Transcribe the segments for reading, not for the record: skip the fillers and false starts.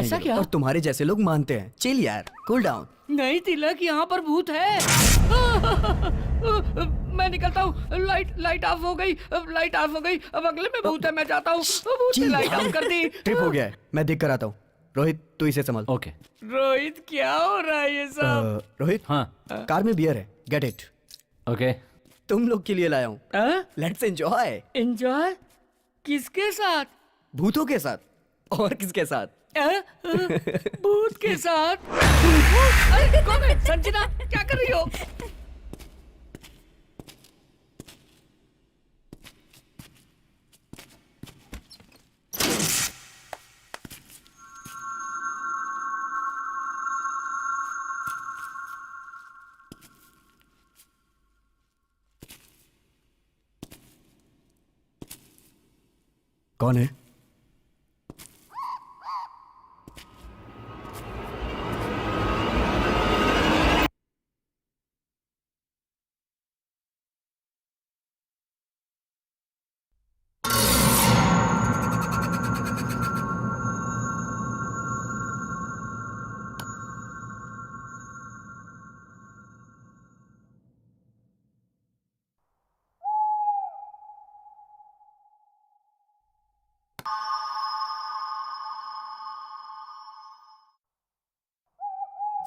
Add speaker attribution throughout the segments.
Speaker 1: ऐसा
Speaker 2: ये
Speaker 1: क्या?
Speaker 2: और तुम्हारे जैसे लोग मानते हैं। चिल यार, कूल डाउन।
Speaker 1: नहीं तिलक, यहाँ पर भूत है। मैं निकलता हूँ। लाइट ऑफ हो गई। लाइट ऑफ हो गई। अब अगले में भूत है, मैं जाता हूँ। भूत ने लाइट ऑफ कर दी।
Speaker 2: ट्रिप हो गया है, मैं देख कर आता हूँ। रोहित तू इसे संभाल।
Speaker 3: ओके।
Speaker 1: रोहित क्या हो रहा है ये सब?
Speaker 2: रोहित,
Speaker 3: हाँ
Speaker 2: कार में बियर है, गेट इट।
Speaker 3: ओके।
Speaker 2: तुम लोग के लिए लाया हूँ, लेट्स एंजॉय।
Speaker 1: एंजॉय किसके साथ?
Speaker 2: भूतों के साथ। और किसके साथ?
Speaker 1: भूत के साथ। अरे कौन है? संजना क्या कर रही हो?
Speaker 2: कौन है?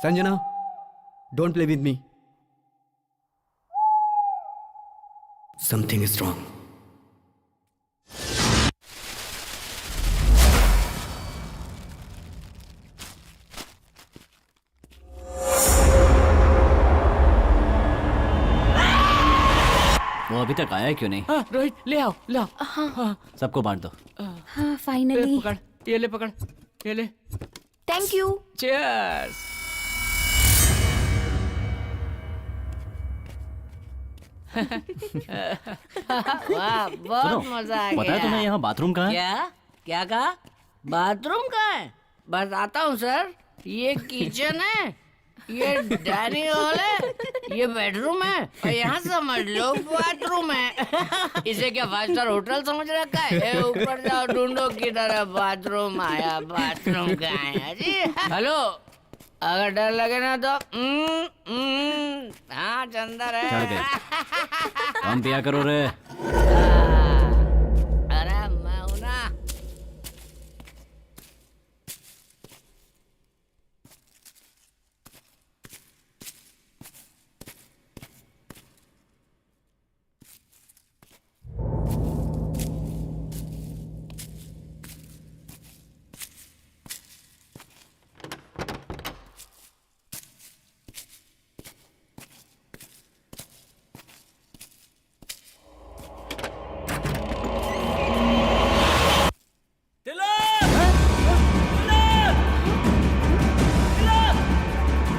Speaker 2: Sanjana, don't play with me. Something is wrong.
Speaker 3: वो अभी तक आया क्यों नहीं?
Speaker 1: रोहित ले आओ, ले आओ।
Speaker 4: हाँ
Speaker 3: सबको बांट दो।
Speaker 4: हाँ
Speaker 1: ले
Speaker 4: फाइनली।
Speaker 1: पकड़, ये ले पकड़, ये ले।
Speaker 4: Thank you.
Speaker 1: चीयर्स।
Speaker 5: वाह, बहुत मजा आ गया।
Speaker 3: पता है तुम्हें यहाँ बाथरूम कहाँ है?
Speaker 5: क्या क्या कहा? बाथरूम कहाँ है? बताता हूँ सर। ये किचन है, ये डाइनिंग हॉल है, ये बेडरूम है और यहाँ समझ लो बाथरूम है। इसे क्या 5 स्टार होटल समझ रखा है? ए, ऊपर जाओ, ढूंढो किधर है बाथरूम। आया, बाथरूम कहाँ है जी? हेलो, अगर डर लगे ना तो हाँ अंदर है।
Speaker 3: चढ़ गए। कम पिया करो रे।
Speaker 5: अरे मैं हूं ना।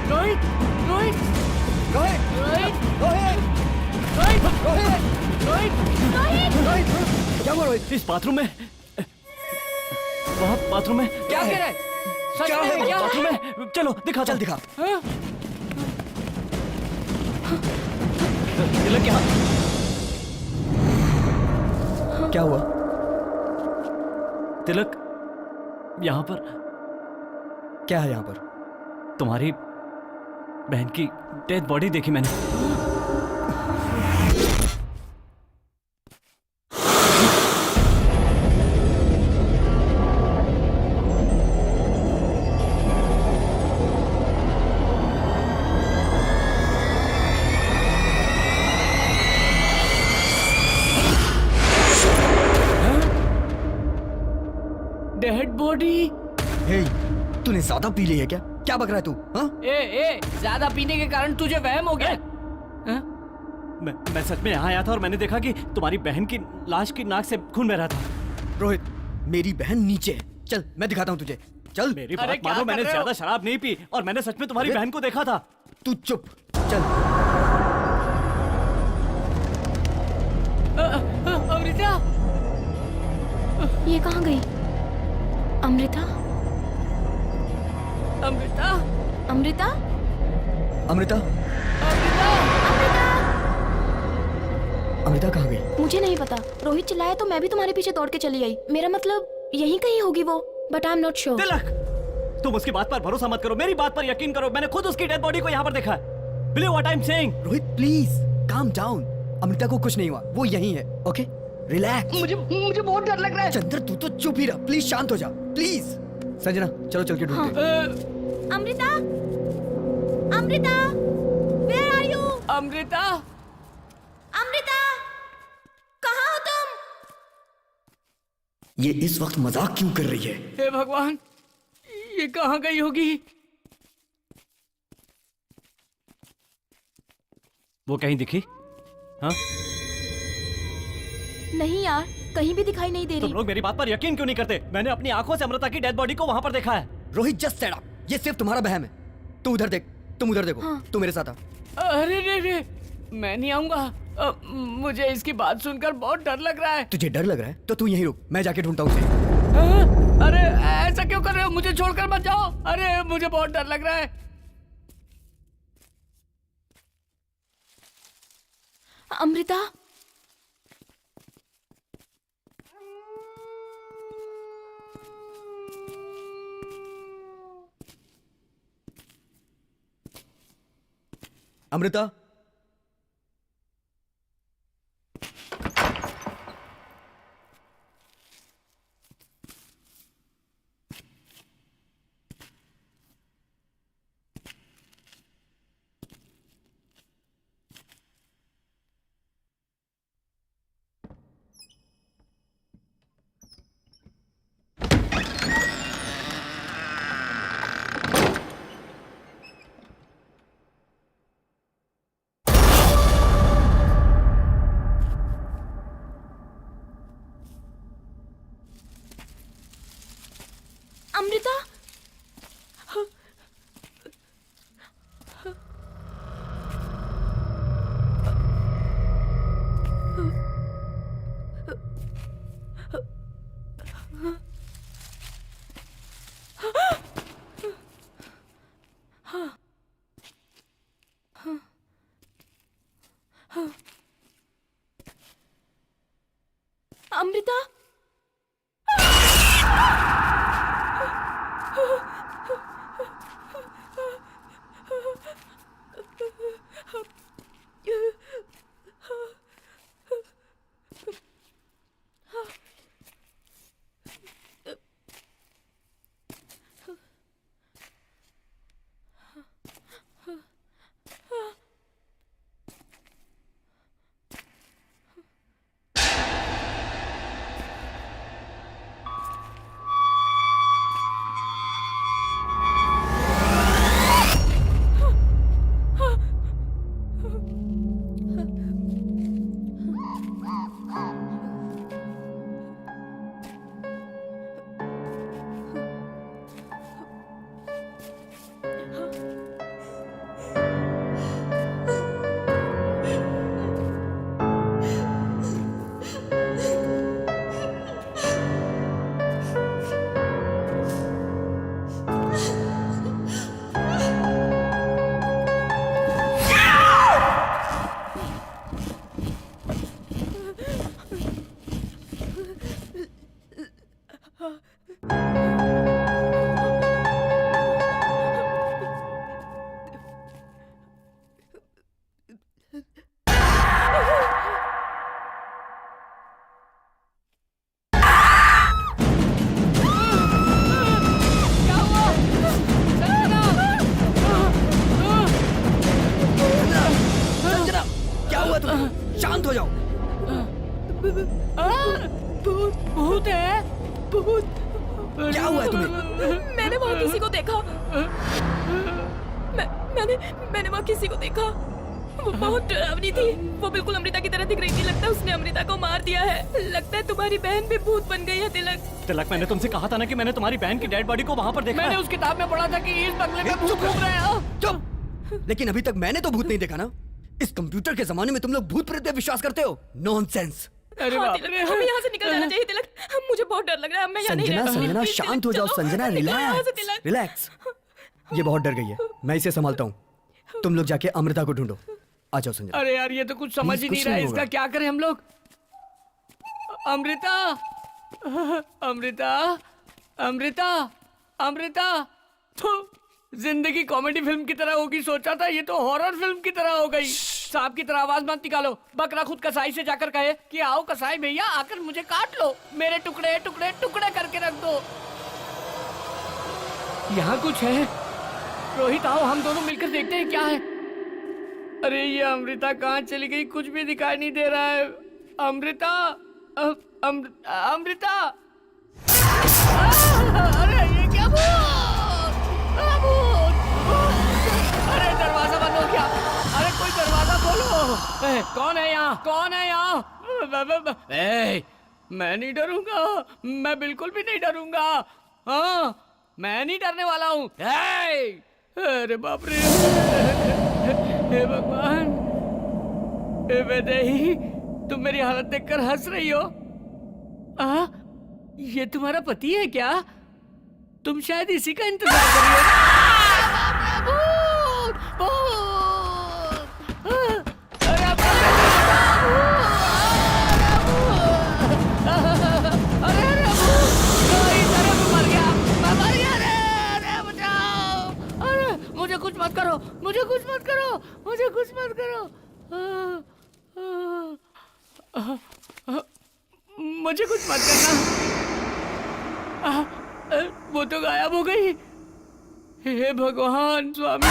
Speaker 1: रोहित, रोहित,
Speaker 2: रोहित!
Speaker 1: रोहित,
Speaker 2: रोहित!
Speaker 1: रोहित,
Speaker 2: रोहित!
Speaker 1: रोहित,
Speaker 2: रोहित! क्या हुआ रोहित?
Speaker 3: इस बाथरूम में, वहाँ बाथरूम में
Speaker 1: क्या कह रहा है? सच
Speaker 2: क्या
Speaker 1: में
Speaker 2: है?
Speaker 1: क्या
Speaker 3: बाथरूम
Speaker 1: है?
Speaker 3: में। चलो दिखा,
Speaker 2: चल दिखा।
Speaker 3: तिलक क्या?
Speaker 2: क्या हुआ?
Speaker 3: तिलक यहाँ पर
Speaker 2: क्या है यहाँ पर?
Speaker 3: तुम्हारी बहन की डेड बॉडी देखी मैंने।
Speaker 1: Dead body?
Speaker 2: हे, तूने ज्यादा पी ली है क्या? क्या बक रहा है तू? हाँ?
Speaker 1: ए, ज्यादा पीने के कारण तुझे वहम हो गया? हाँ?
Speaker 3: मैं सच में यहाँ आया था और मैंने देखा कि तुम्हारी बहन की लाश की नाक से खून बह रहा था।
Speaker 2: रोहित, मेरी बहन नीचे है। चल मैं दिखाता हूँ तुझे। चल।
Speaker 3: मेरी
Speaker 1: अरे
Speaker 3: बात
Speaker 1: क्या
Speaker 3: मानो,
Speaker 1: कर
Speaker 3: मैंने
Speaker 1: रहे हो?
Speaker 3: ज्यादा शराब नहीं पी और मैंने सच में तुम्हारी
Speaker 2: अरे-
Speaker 3: बहन को देखा था।
Speaker 2: तू चुप। चल।
Speaker 1: अमृता,
Speaker 4: ये कहाँ गई? अमृता?
Speaker 1: अमृता,
Speaker 4: अमृता?
Speaker 2: अमृता?
Speaker 1: अमृता,
Speaker 2: अमृता कहाँ गई?
Speaker 4: मुझे नहीं पता। रोहित चिल्लाया तो मैं भी तुम्हारे पीछे दौड़ के चली आई। मेरा मतलब यहीं कहीं होगी वो, but I am not sure.
Speaker 3: Tilak, तुम उसकी बात पर भरोसा मत करो, मेरी बात पर यकीन करो। मैंने खुद उसकी डेड बॉडी को यहाँ पर देखा है। Believe what I am saying.
Speaker 2: Rohit please calm down. Amrita को कुछ नहीं हुआ, वो यहीं है। Okay relax.
Speaker 1: मुझे बहुत डर लग रहा है।
Speaker 2: चंद्र तू तो चुप ही रह, प्लीज शांत हो जा प्लीज। संजना चलो चल के ढूंढते हैं।
Speaker 4: Amrita, Amrita, where are you?
Speaker 1: Amrita,
Speaker 4: Amrita, कहाँ हो तुम?
Speaker 2: ये इस वक्त मजाक क्यों कर रही है?
Speaker 1: हे भगवान, ये कहाँ गई होगी?
Speaker 3: वो कहीं दिखी? हाँ?
Speaker 4: नहीं यार, कहीं भी दिखाई नहीं दे
Speaker 3: तुम
Speaker 4: रही।
Speaker 3: लोग मेरी बात पर यकीन क्यों नहीं करते? मैंने अपनी आंखों से अमृता की डेड बॉडी को वहां पर देखा है।
Speaker 2: रोहित जस्ट सेड अप, ये सिर्फ तुम्हारा बहम है। तू उधर देख, तुम उधर देखो।
Speaker 4: हाँ।
Speaker 2: तू मेरे साथ आ।
Speaker 1: अरे रे रे, मैं नहीं आऊंगा। मुझे इसकी बात सुनकर बहुत डर लग रहा है।
Speaker 2: तुझे डर लग रहा है तो तू यहीं रुक, मैं जाके ढूंढता हूँ उसे।
Speaker 1: अरे ऐसा क्यों कर रहे हो? मुझे छोड़कर मत जाओ। अरे मुझे बहुत डर लग रहा है।
Speaker 4: अमृता,
Speaker 2: अमृता,
Speaker 4: अमृता, अमृता,
Speaker 2: संजना क्या हुआ तुम्हें? शांत हो जाओ।
Speaker 1: भूत, भूत है, भूत।
Speaker 2: क्या हुआ है तुम्हें?
Speaker 4: मैंने वहाँ किसी को देखा। मैंने वहाँ किसी को देखा। वो बहुत डरावनी थी। वो बिल्कुल अमृता की तरह दिख रही थी। लगता है उसने अमृता को मार दिया है। लगता है तुम्हारी बहन भी भूत बन गई है। तिलक,
Speaker 3: तिलक, मैंने तुमसे कहा था ना कि मैंने तुम्हारी बहन की डेड बॉडी को वहां पर देखा
Speaker 1: मैंने
Speaker 3: है।
Speaker 1: उस किताब में पढ़ा था कि इस बंगले में भूत
Speaker 2: चुप
Speaker 1: घूम रहे हैं।
Speaker 2: चुप। लेकिन अभी तक मैंने तो भूत नहीं देखा ना। इस कंप्यूटर के जमाने में तुम लोग भूत प्रेत पे विश्वास करते हो? नॉनसेंस।
Speaker 1: अरे
Speaker 4: हाँ,
Speaker 1: बाप
Speaker 4: तिलक,
Speaker 1: रे।
Speaker 4: हमें यहाँ से निकल जाना चाहिए। तिलक, मुझे बहुत डर लग रहा है। मैं यहाँ नहीं
Speaker 2: संजना,
Speaker 4: रह सकती।
Speaker 2: संजना
Speaker 4: प्लीज,
Speaker 2: शांत हो
Speaker 4: तिलक,
Speaker 2: जाओ।
Speaker 4: चलो।
Speaker 2: संजना
Speaker 4: निकलो यहाँ से,
Speaker 2: रिलैक्स,
Speaker 4: तिलक।
Speaker 2: रिलैक्स। ये बहुत डर गई है, मैं इसे संभालता हूँ। तुम लोग जाके अमृता को ढूंढो। आ जाओ संजना।
Speaker 1: अरे यार, ये तो कुछ समझ ही
Speaker 2: कुछ
Speaker 1: नहीं रहा है।
Speaker 2: नहीं
Speaker 1: इसका
Speaker 2: होगा।
Speaker 1: क्या करें हम लोग? अमृता, अमृता, अमृता, अमृता, जिंदगी कॉमेडी फिल्म की तरह होगी सोचा था, ये तो हॉरर फिल्म की तरह हो गई। सांप की तरह आवाज मत निकालो। बकरा खुद कसाई से जाकर कहे कि आओ कसाई भैया आकर मुझे काट लो, मेरे टुकड़े टुकड़े टुकड़े करके रख दो। यहाँ कुछ है। रोहित आओ हम दोनों मिलकर देखते हैं क्या है। अरे ये अमृता कहाँ चली गई, कुछ भी दिखाई नहीं दे रहा है। अमृता अमृता अरे ये क्या अरे दरवाजा बंद हो गया। अरे कोई दरवाजा खोलो। कौन है यहाँ, कौन है यहाँ? मैं नहीं डरूंगा, मैं बिल्कुल भी नहीं डरूंगा। हाँ मैं नहीं डरने वाला हूँ। अरे बाप रे, हे भगवान, हे वैदेही, तुम मेरी हालत देखकर हंस रही हो। ये तुम्हारा पति है क्या? तुम शायद इसी का इंतजार कर रही हो। मुझे कुछ मत करो, मुझे कुछ मत करो, मुझे कुछ मत करो, मुझे कुछ मत करना। वो तो गायब हो गई। हे भगवान स्वामी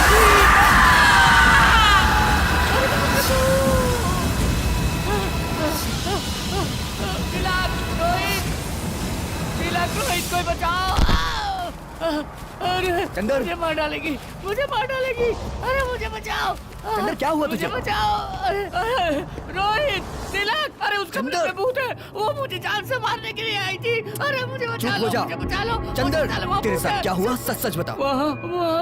Speaker 1: रोहित कोई बचाओ। अरे
Speaker 2: चंदर,
Speaker 1: मुझे मार डालेगी, मुझे मार डालेगी। अरे मुझे बचाओ
Speaker 2: चंदर, क्या हुआ तुझे?
Speaker 1: मुझे बचाओ। अरे रोहित, तिलक, अरे उस कमरे में भूत है, वो मुझे जान से मारने के लिए आई थी। अरे मुझे बचा लो, मुझे बचा लो।
Speaker 2: चंदर, तेरे साथ क्या हुआ, सच सच बता।
Speaker 1: वहाँ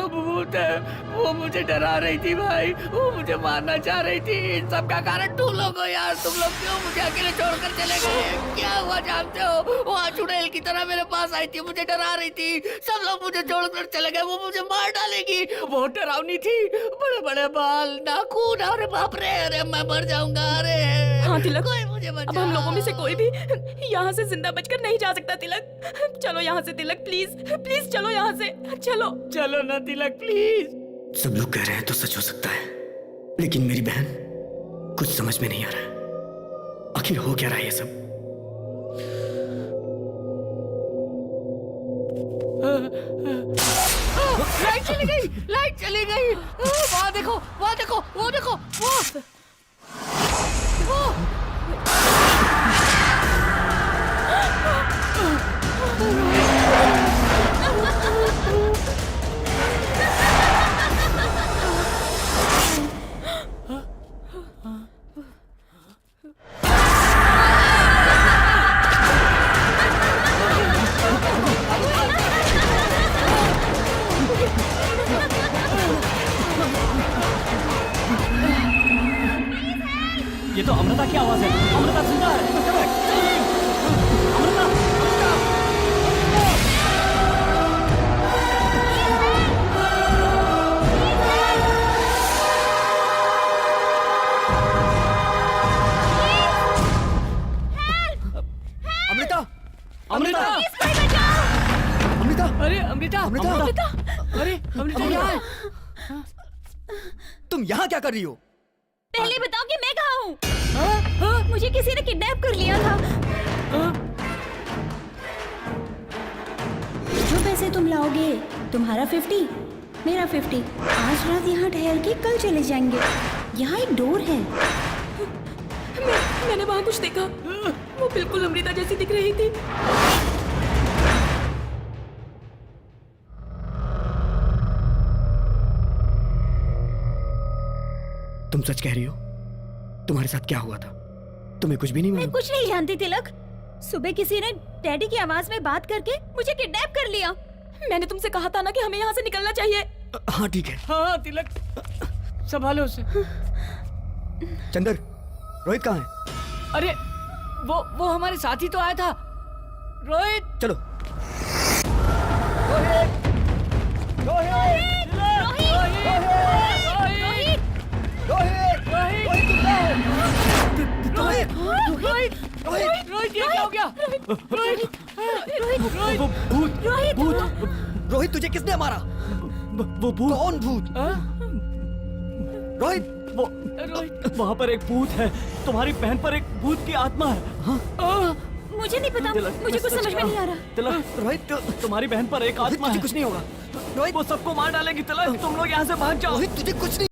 Speaker 1: भूत है, वो मुझे डरा रही थी भाई, वो मुझे मारना चाह रही थी। इन सब का कारण तुम लोग हो यार, तुम लोग क्यों मुझे अकेले छोड़कर चले गए? क्या हुआ जानते हो? वो चुड़ैल की तरह मेरे पास आई थी, मुझे डरा रही थी। सब लोग मुझे छोड़कर चले गए, वो मुझे मार डालेगी। बहुत डरावनी थी, बड़े बड़े बाल, नाखून, अरे बाप रे, अरे मैं मर जाऊंगा। अरे
Speaker 4: हाँ तिलक,
Speaker 1: कोई मुझे
Speaker 4: अब हम लोगों में से कोई भी यहाँ से जिंदा बचकर नहीं जा सकता। तिलक चलो यहाँ से, तिलक प्लीज प्लीज चलो यहाँ से, चलो।
Speaker 1: चलो ना तिलक प्लीज।
Speaker 2: सब लोग कह रहे हैं तो सच हो सकता है, लेकिन मेरी बहन, कुछ समझ में नहीं आ रहा है। आखिर हो क्या रहा है ये सब?
Speaker 1: लाइट चली गई, लाइट चली गई। वहाँ देखो, वहाँ देखो, वो देखो, वो
Speaker 3: ये तो अमृता की आवाज है। अमृता जिंदा है। अमृता,
Speaker 2: अमृता,
Speaker 3: अमृता,
Speaker 2: अमृता,
Speaker 1: अरे अमृता,
Speaker 2: अमृता,
Speaker 1: अरे अमृता क्या है?
Speaker 2: तुम यहाँ क्या कर रही हो?
Speaker 6: पहले बताओ कि मैं कहाँ हूँ? मुझे किसी ने किडनैप कर लिया था। जो पैसे तुम लाओगे, तुम्हारा 50, मेरा 50। आज रात यहाँ ठहर के कल चले जाएंगे। यहाँ एक डोर है।
Speaker 4: मैंने वहाँ कुछ देखा, वो बिल्कुल अमृता जैसी दिख रही थी।
Speaker 2: तुम सच कह रही हो? तुम्हारे साथ क्या हुआ था? तुम्हें कुछ भी नहीं
Speaker 6: मैं
Speaker 2: मालूम?
Speaker 6: कुछ नहीं जानती तिलक। सुबह किसी ने डैडी की आवाज में बात करके मुझे किडनैप कर लिया।
Speaker 4: मैंने तुमसे कहा था ना कि हमें यहाँ से निकलना चाहिए।
Speaker 2: हाँ ठीक है।
Speaker 1: हाँ तिलक, संभालो उसे।
Speaker 2: चंदर, रोहित कहाँ है?
Speaker 1: अरे वो हमारे साथ ही तो आया था। रोहित,
Speaker 2: चलो।
Speaker 1: रोहित, रोहित, रोहित, ये क्या हो गया? रोहित,
Speaker 3: भूत, भूत, भूत।
Speaker 2: रोहित तुझे किसने मारा?
Speaker 3: वो भूत,
Speaker 2: कौन भूत? रोहित
Speaker 3: वो
Speaker 1: रोहित
Speaker 3: वहाँ पर एक भूत है। तुम्हारी बहन पर एक भूत की आत्मा है। हाँ?
Speaker 6: मुझे नहीं पता,
Speaker 3: तिलक,
Speaker 6: मुझे कुछ
Speaker 3: सच
Speaker 6: समझ में
Speaker 3: कहा।
Speaker 6: नहीं आ रहा।
Speaker 3: तिलक,
Speaker 2: रोहित
Speaker 3: तुम्हारी बहन पर एक
Speaker 2: रोहित
Speaker 3: आत्मा
Speaker 2: तुझे
Speaker 3: है।
Speaker 2: कुछ नहीं होगा। रोहित
Speaker 3: वो सबको मार डालेगी। तिलक, तुम लोग यहाँ से भाग जाओ।
Speaker 2: रोहित तुझे कुछ नहीं